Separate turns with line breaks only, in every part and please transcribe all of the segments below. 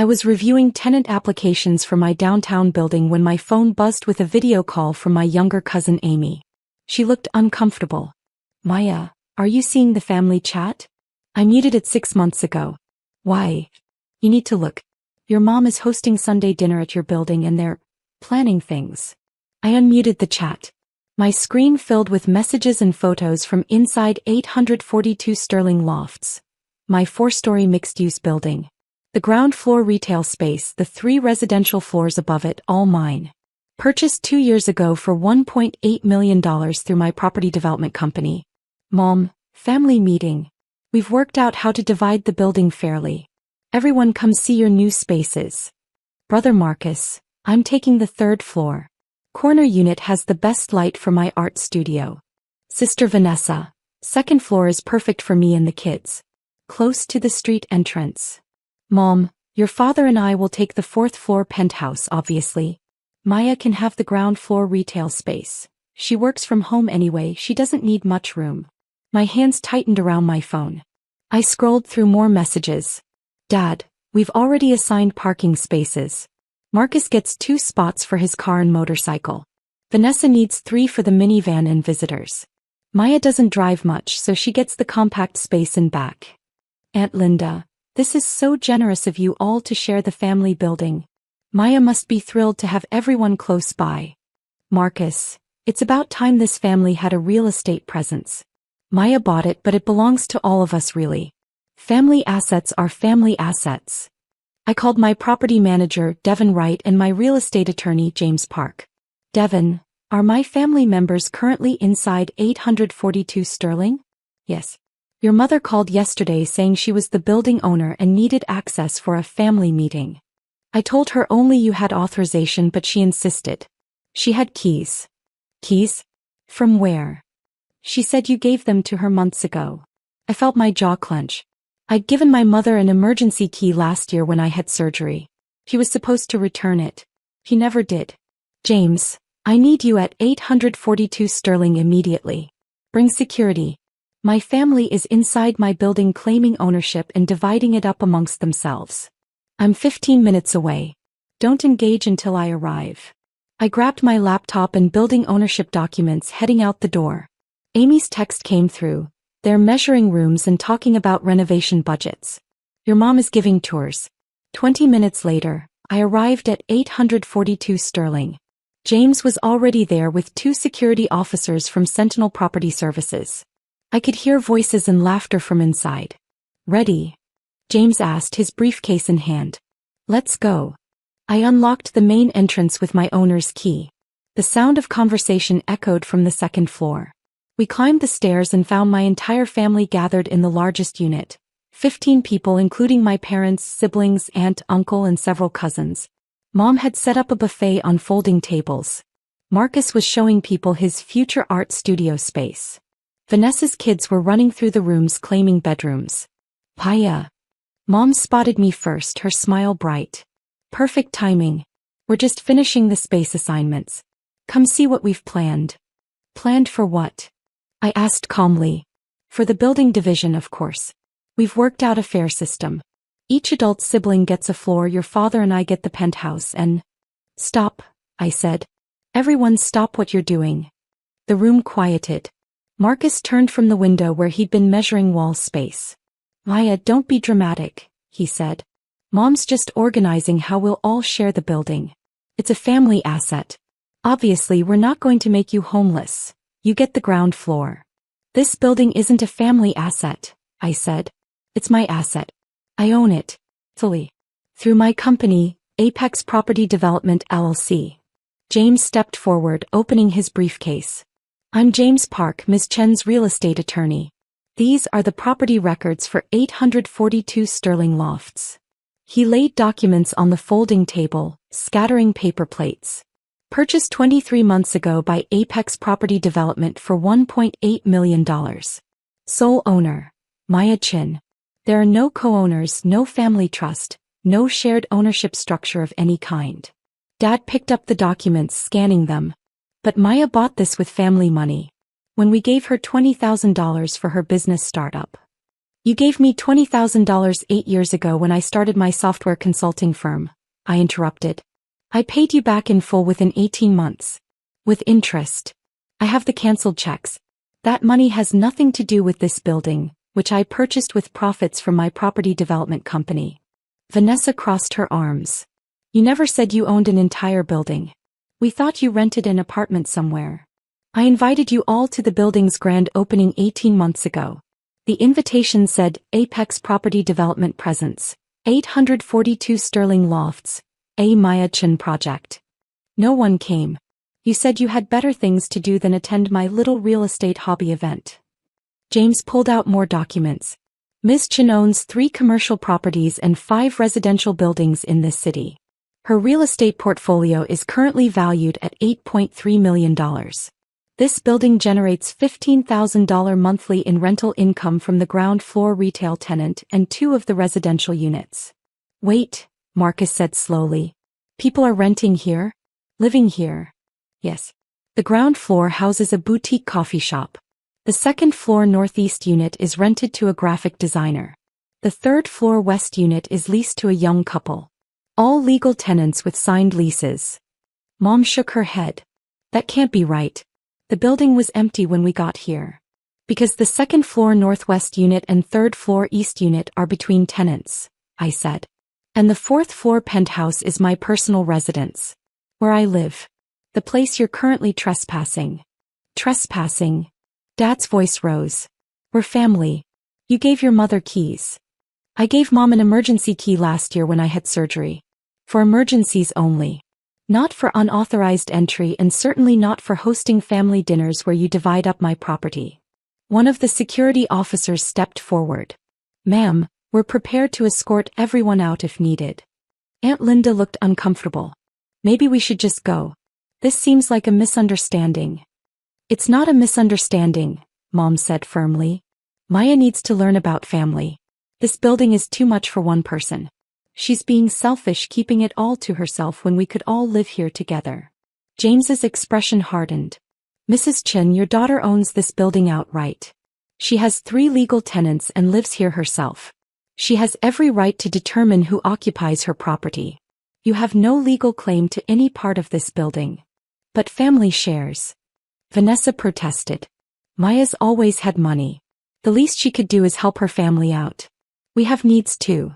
I was reviewing tenant applications for my downtown building when my phone buzzed with a video call from my younger cousin Amy. She looked uncomfortable. Maya, are you seeing the family chat? I muted it 6 months ago. Why? You need to look. Your mom is hosting Sunday dinner at your building and they're planning things. I unmuted the chat. My screen filled with messages and photos from inside 842 Sterling Lofts, my 4-story mixed-use building. The ground floor retail space, the 3 residential floors above it, all mine. Purchased 2 years ago for $1.8 million through my property development company. Mom, family meeting. We've worked out how to divide the building fairly. Everyone come see your new spaces. Brother Marcus, I'm taking the 3rd floor. Corner unit has the best light for my art studio. Sister Vanessa, 2nd floor is perfect for me and the kids. Close to the street entrance. Mom, your father and I will take the 4th floor penthouse, obviously. Maya can have the ground floor retail space. She works from home anyway, she doesn't need much room. My hands tightened around my phone. I scrolled through more messages. Dad, we've already assigned parking spaces. Marcus gets 2 spots for his car and motorcycle. Vanessa needs 3 for the minivan and visitors. Maya doesn't drive much, so she gets the compact space in back. Aunt Linda, this is so generous of you all to share the family building. Maya must be thrilled to have everyone close by. Marcus, it's about time this family had a real estate presence. Maya bought it, but it belongs to all of us really. Family assets are family assets. I called my property manager, Devin Wright, and my real estate attorney, James Park. Devin, are my family members currently inside 842 Sterling? Yes. Your mother called yesterday saying she was the building owner and needed access for a family meeting. I told her only you had authorization, but she insisted. She had keys. Keys? From where? She said you gave them to her months ago. I felt my jaw clench. I'd given my mother an emergency key last year when I had surgery. He was supposed to return it. He never did. James, I need you at 842 Sterling immediately. Bring security. My family is inside my building claiming ownership and dividing it up amongst themselves. I'm 15 minutes away. Don't engage until I arrive. I grabbed my laptop and building ownership documents, heading out the door. Amy's text came through. They're measuring rooms and talking about renovation budgets. Your mom is giving tours. 20 minutes later, I arrived at 842 Sterling. James was already there with 2 security officers from Sentinel Property Services. I could hear voices and laughter from inside. Ready? James asked, his briefcase in hand. Let's go. I unlocked the main entrance with my owner's key. The sound of conversation echoed from the 2nd floor. We climbed the stairs and found my entire family gathered in the largest unit. 15 people, including my parents, siblings, aunt, uncle, and several cousins. Mom had set up a buffet on folding tables. Marcus was showing people his future art studio space. Vanessa's kids were running through the rooms claiming bedrooms. Paya. Mom spotted me first, her smile bright. Perfect timing. We're just finishing the space assignments. Come see what we've planned. Planned for what? I asked calmly. For the building division, of course. We've worked out a fair system. Each adult sibling gets a floor, your father and I get the penthouse, and... Stop, I said. Everyone stop what you're doing. The room quieted. Marcus turned from the window where he'd been measuring wall space. Maya, don't be dramatic, he said. Mom's just organizing how we'll all share the building. It's a family asset. Obviously, we're not going to make you homeless. You get the ground floor. This building isn't a family asset, I said. It's my asset. I own it. Fully. Through my company, Apex Property Development LLC. James stepped forward, opening his briefcase. I'm James Park, Ms. Chen's real estate attorney. These are the property records for 842 Sterling Lofts. He laid documents on the folding table, scattering paper plates. Purchased 23 months ago by Apex Property Development for $1.8 million. Sole owner, Maya Chen. There are no co-owners, no family trust, no shared ownership structure of any kind. Dad picked up the documents, scanning them. But Maya bought this with family money. When we gave her $20,000 for her business startup. You gave me $20,000 8 years ago when I started my software consulting firm, I interrupted. I paid you back in full within 18 months. With interest. I have the canceled checks. That money has nothing to do with this building, which I purchased with profits from my property development company. Vanessa crossed her arms. You never said you owned an entire building. We thought you rented an apartment somewhere. I invited you all to the building's grand opening 18 months ago. The invitation said, Apex Property Development Presents, 842 Sterling Lofts, A Maya Chin Project. No one came. You said you had better things to do than attend my little real estate hobby event. James pulled out more documents. Ms. Chin owns 3 commercial properties and 5 residential buildings in this city. Her real estate portfolio is currently valued at $8.3 million. This building generates $15,000 monthly in rental income from the ground floor retail tenant and 2 of the residential units. Wait, Marcus said slowly. People are renting here? Living here? Yes. The ground floor houses a boutique coffee shop. The second floor northeast unit is rented to a graphic designer. The third floor west unit is leased to a young couple. All legal tenants with signed leases. Mom shook her head. That can't be right. The building was empty when we got here. Because the second floor northwest unit and third floor east unit are between tenants, I said. And the fourth floor penthouse is my personal residence. Where I live. The place you're currently trespassing. Trespassing? Dad's voice rose. We're family. You gave your mother keys. I gave Mom an emergency key last year when I had surgery. For emergencies only. Not for unauthorized entry and certainly not for hosting family dinners where you divide up my property. One of the security officers stepped forward. Ma'am, we're prepared to escort everyone out if needed. Aunt Linda looked uncomfortable. Maybe we should just go. This seems like a misunderstanding. It's not a misunderstanding, Mom said firmly. Maya needs to learn about family. This building is too much for one person. She's being selfish keeping it all to herself when we could all live here together. James's expression hardened. Mrs. Chin, your daughter owns this building outright. She has 3 legal tenants and lives here herself. She has every right to determine who occupies her property. You have no legal claim to any part of this building. But family shares. Vanessa protested. Maya's always had money. The least she could do is help her family out. We have needs too.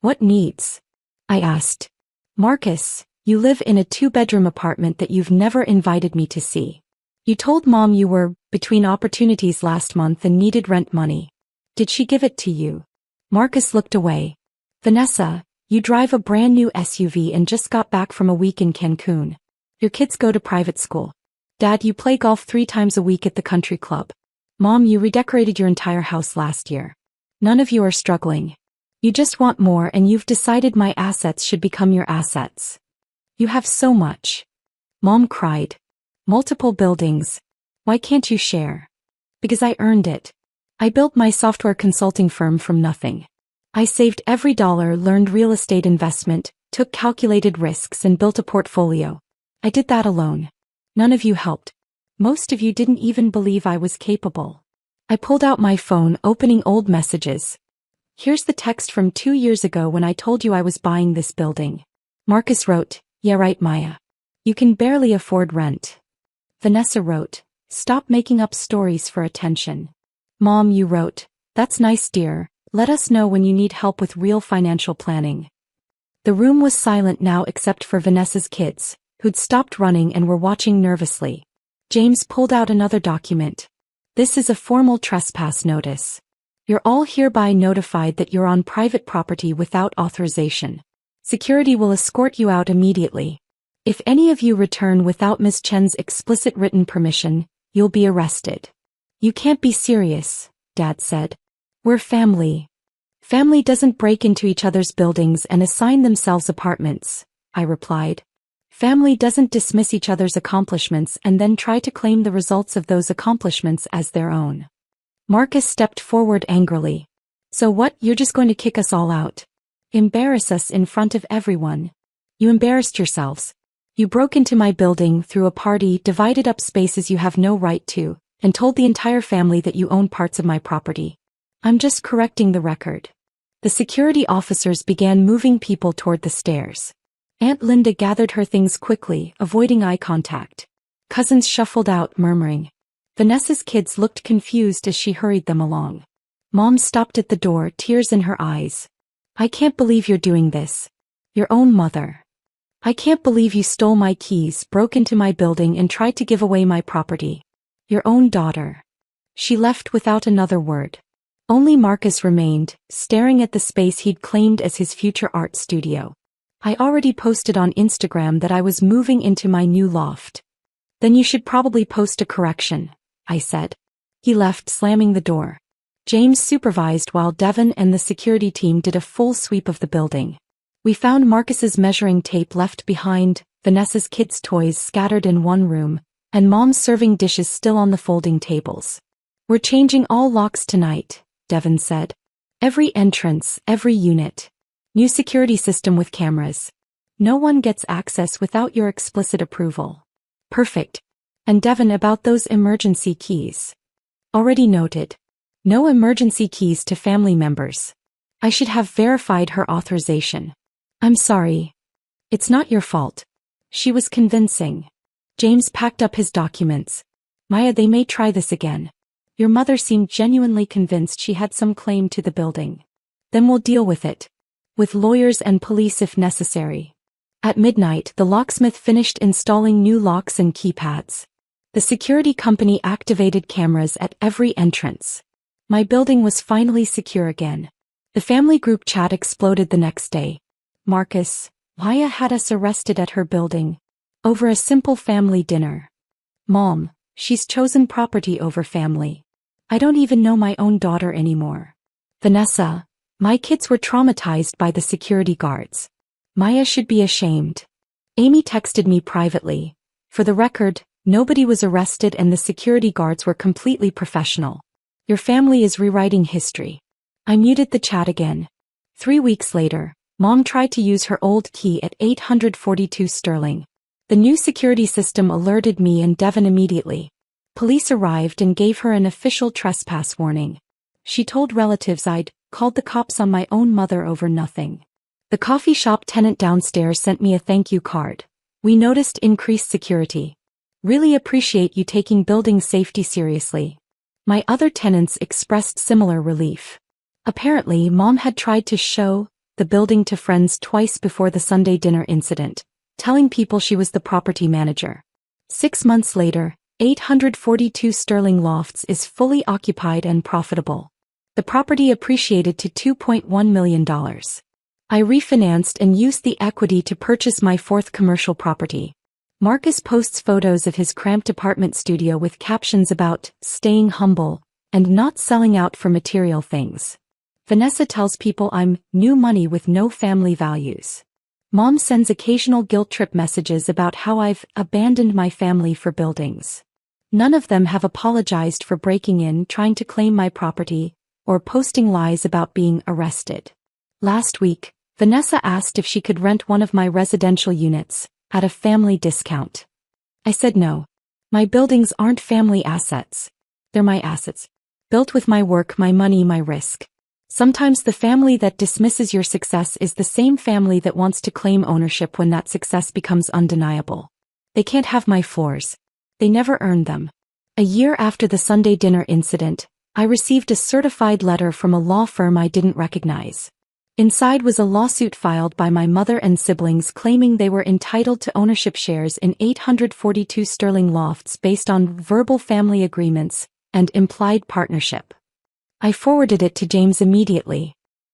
What needs? I asked. Marcus, you live in a 2-bedroom apartment that you've never invited me to see. You told Mom you were between opportunities last month and needed rent money. Did she give it to you? Marcus looked away. Vanessa, you drive a brand new SUV and just got back from a week in Cancun. Your kids go to private school. Dad, you play golf 3 times a week at the country club. Mom, you redecorated your entire house last year. None of you are struggling. You just want more and you've decided my assets should become your assets. You have so much. Mom cried. Multiple buildings. Why can't you share? Because I earned it. I built my software consulting firm from nothing. I saved every dollar, learned real estate investment, took calculated risks and built a portfolio. I did that alone. None of you helped. Most of you didn't even believe I was capable. I pulled out my phone, opening old messages. Here's the text from 2 years ago when I told you I was buying this building. Marcus wrote, yeah right Maya. You can barely afford rent. Vanessa wrote, stop making up stories for attention. Mom, you wrote, that's nice dear, let us know when you need help with real financial planning. The room was silent now except for Vanessa's kids, who'd stopped running and were watching nervously. James pulled out another document. This is a formal trespass notice. You're all hereby notified that you're on private property without authorization. Security will escort you out immediately. If any of you return without Ms. Chen's explicit written permission, you'll be arrested. You can't be serious, Dad said. We're family. Family doesn't break into each other's buildings and assign themselves apartments, I replied. Family doesn't dismiss each other's accomplishments and then try to claim the results of those accomplishments as their own. Marcus stepped forward angrily. So what, you're just going to kick us all out? Embarrass us in front of everyone? You embarrassed yourselves. You broke into my building through a party, divided up spaces you have no right to, and told the entire family that you own parts of my property. I'm just correcting the record. The security officers began moving people toward the stairs. Aunt Linda gathered her things quickly, avoiding eye contact. Cousins shuffled out, murmuring. Vanessa's kids looked confused as she hurried them along. Mom stopped at the door, tears in her eyes. I can't believe you're doing this. Your own mother. I can't believe you stole my keys, broke into my building and tried to give away my property. Your own daughter. She left without another word. Only Marcus remained, staring at the space he'd claimed as his future art studio. I already posted on Instagram that I was moving into my new loft. Then you should probably post a correction, I said. He left, slamming the door. James supervised while Devon and the security team did a full sweep of the building. We found Marcus's measuring tape left behind, Vanessa's kids' toys scattered in one room, and Mom's serving dishes still on the folding tables. We're changing all locks tonight, Devon said. Every entrance, every unit. New security system with cameras. No one gets access without your explicit approval. Perfect. And Devon, about those emergency keys. Already noted. No emergency keys to family members. I should have verified her authorization. I'm sorry. It's not your fault. She was convincing. James packed up his documents. Maya, they may try this again. Your mother seemed genuinely convinced she had some claim to the building. Then we'll deal with it. With lawyers and police if necessary. At midnight, the locksmith finished installing new locks and keypads. The security company activated cameras at every entrance. My building was finally secure again. The family group chat exploded the next day. Marcus, Maya had us arrested at her building. Over a simple family dinner. Mom, she's chosen property over family. I don't even know my own daughter anymore. Vanessa, my kids were traumatized by the security guards. Maya should be ashamed. Amy texted me privately. For the record, nobody was arrested and the security guards were completely professional. Your family is rewriting history. I muted the chat again. 3 weeks later, Mom tried to use her old key at 842 Sterling. The new security system alerted me and Devon immediately. Police arrived and gave her an official trespass warning. She told relatives I'd called the cops on my own mother over nothing. The coffee shop tenant downstairs sent me a thank you card. We noticed increased security. Really appreciate you taking building safety seriously. My other tenants expressed similar relief. Apparently, Mom had tried to show the building to friends twice before the Sunday dinner incident, telling people she was the property manager. 6 months later, 842 Sterling Lofts is fully occupied and profitable. The property appreciated to $2.1 million. I refinanced and used the equity to purchase my 4th commercial property. Marcus posts photos of his cramped apartment studio with captions about staying humble and not selling out for material things. Vanessa tells people I'm new money with no family values. Mom sends occasional guilt trip messages about how I've abandoned my family for buildings. None of them have apologized for breaking in, trying to claim my property, or posting lies about being arrested. Last week, Vanessa asked if she could rent one of my residential units at a family discount. I said no. My buildings aren't family assets. They're my assets. Built with my work, my money, my risk. Sometimes the family that dismisses your success is the same family that wants to claim ownership when that success becomes undeniable. They can't have my floors. They never earned them. A year after the Sunday dinner incident, I received a certified letter from a law firm I didn't recognize. Inside was a lawsuit filed by my mother and siblings claiming they were entitled to ownership shares in 842 Sterling Lofts based on verbal family agreements and implied partnership. I forwarded it to James immediately.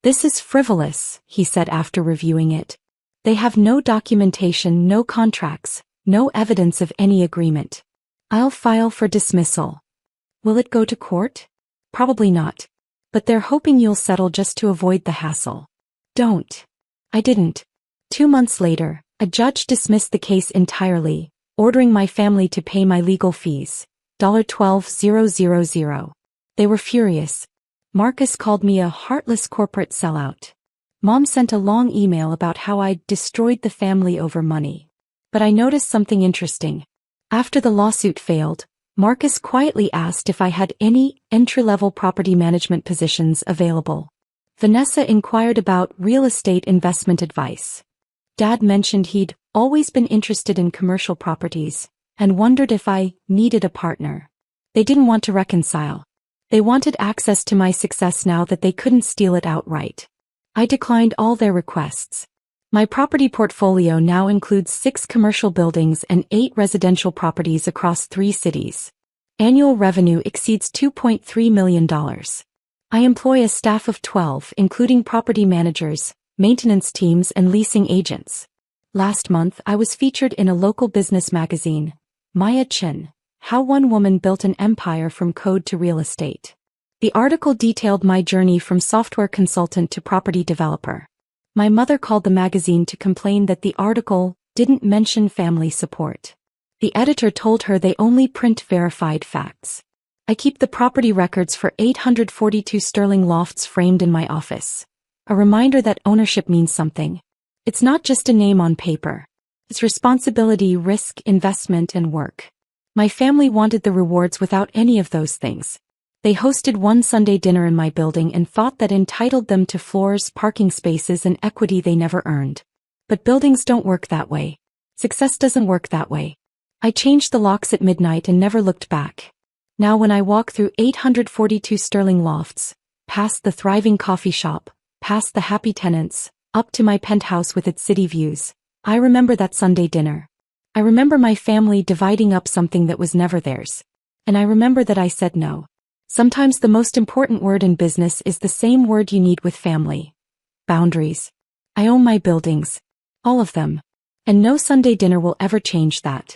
This is frivolous, he said after reviewing it. They have no documentation, no contracts, no evidence of any agreement. I'll file for dismissal. Will it go to court? Probably not. But they're hoping you'll settle just to avoid the hassle. Don't. I didn't. 2 months later, a judge dismissed the case entirely, ordering my family to pay my legal fees, $12,000. They were furious. Marcus called me a heartless corporate sellout. Mom sent a long email about how I'd destroyed the family over money. But I noticed something interesting. After the lawsuit failed, Marcus quietly asked if I had any entry-level property management positions available. Vanessa inquired about real estate investment advice. Dad mentioned he'd always been interested in commercial properties and wondered if I needed a partner. They didn't want to reconcile. They wanted access to my success now that they couldn't steal it outright. I declined all their requests. My property portfolio now includes 6 commercial buildings and 8 residential properties across 3 cities. Annual revenue exceeds $2.3 million. I employ a staff of 12, including property managers, maintenance teams, and leasing agents. Last month, I was featured in a local business magazine, Maya Chin, How One Woman Built an Empire from Code to Real Estate. The article detailed my journey from software consultant to property developer. My mother called the magazine to complain that the article didn't mention family support. The editor told her they only print verified facts. I keep the property records for 842 Sterling Lofts framed in my office. A reminder that ownership means something. It's not just a name on paper. It's responsibility, risk, investment, and work. My family wanted the rewards without any of those things. They hosted one Sunday dinner in my building and thought that entitled them to floors, parking spaces, and equity they never earned. But buildings don't work that way. Success doesn't work that way. I changed the locks at midnight and never looked back. Now when I walk through 842 Sterling Lofts, past the thriving coffee shop, past the happy tenants, up to my penthouse with its city views, I remember that Sunday dinner. I remember my family dividing up something that was never theirs. And I remember that I said no. Sometimes the most important word in business is the same word you need with family. Boundaries. I own my buildings. All of them. And no Sunday dinner will ever change that.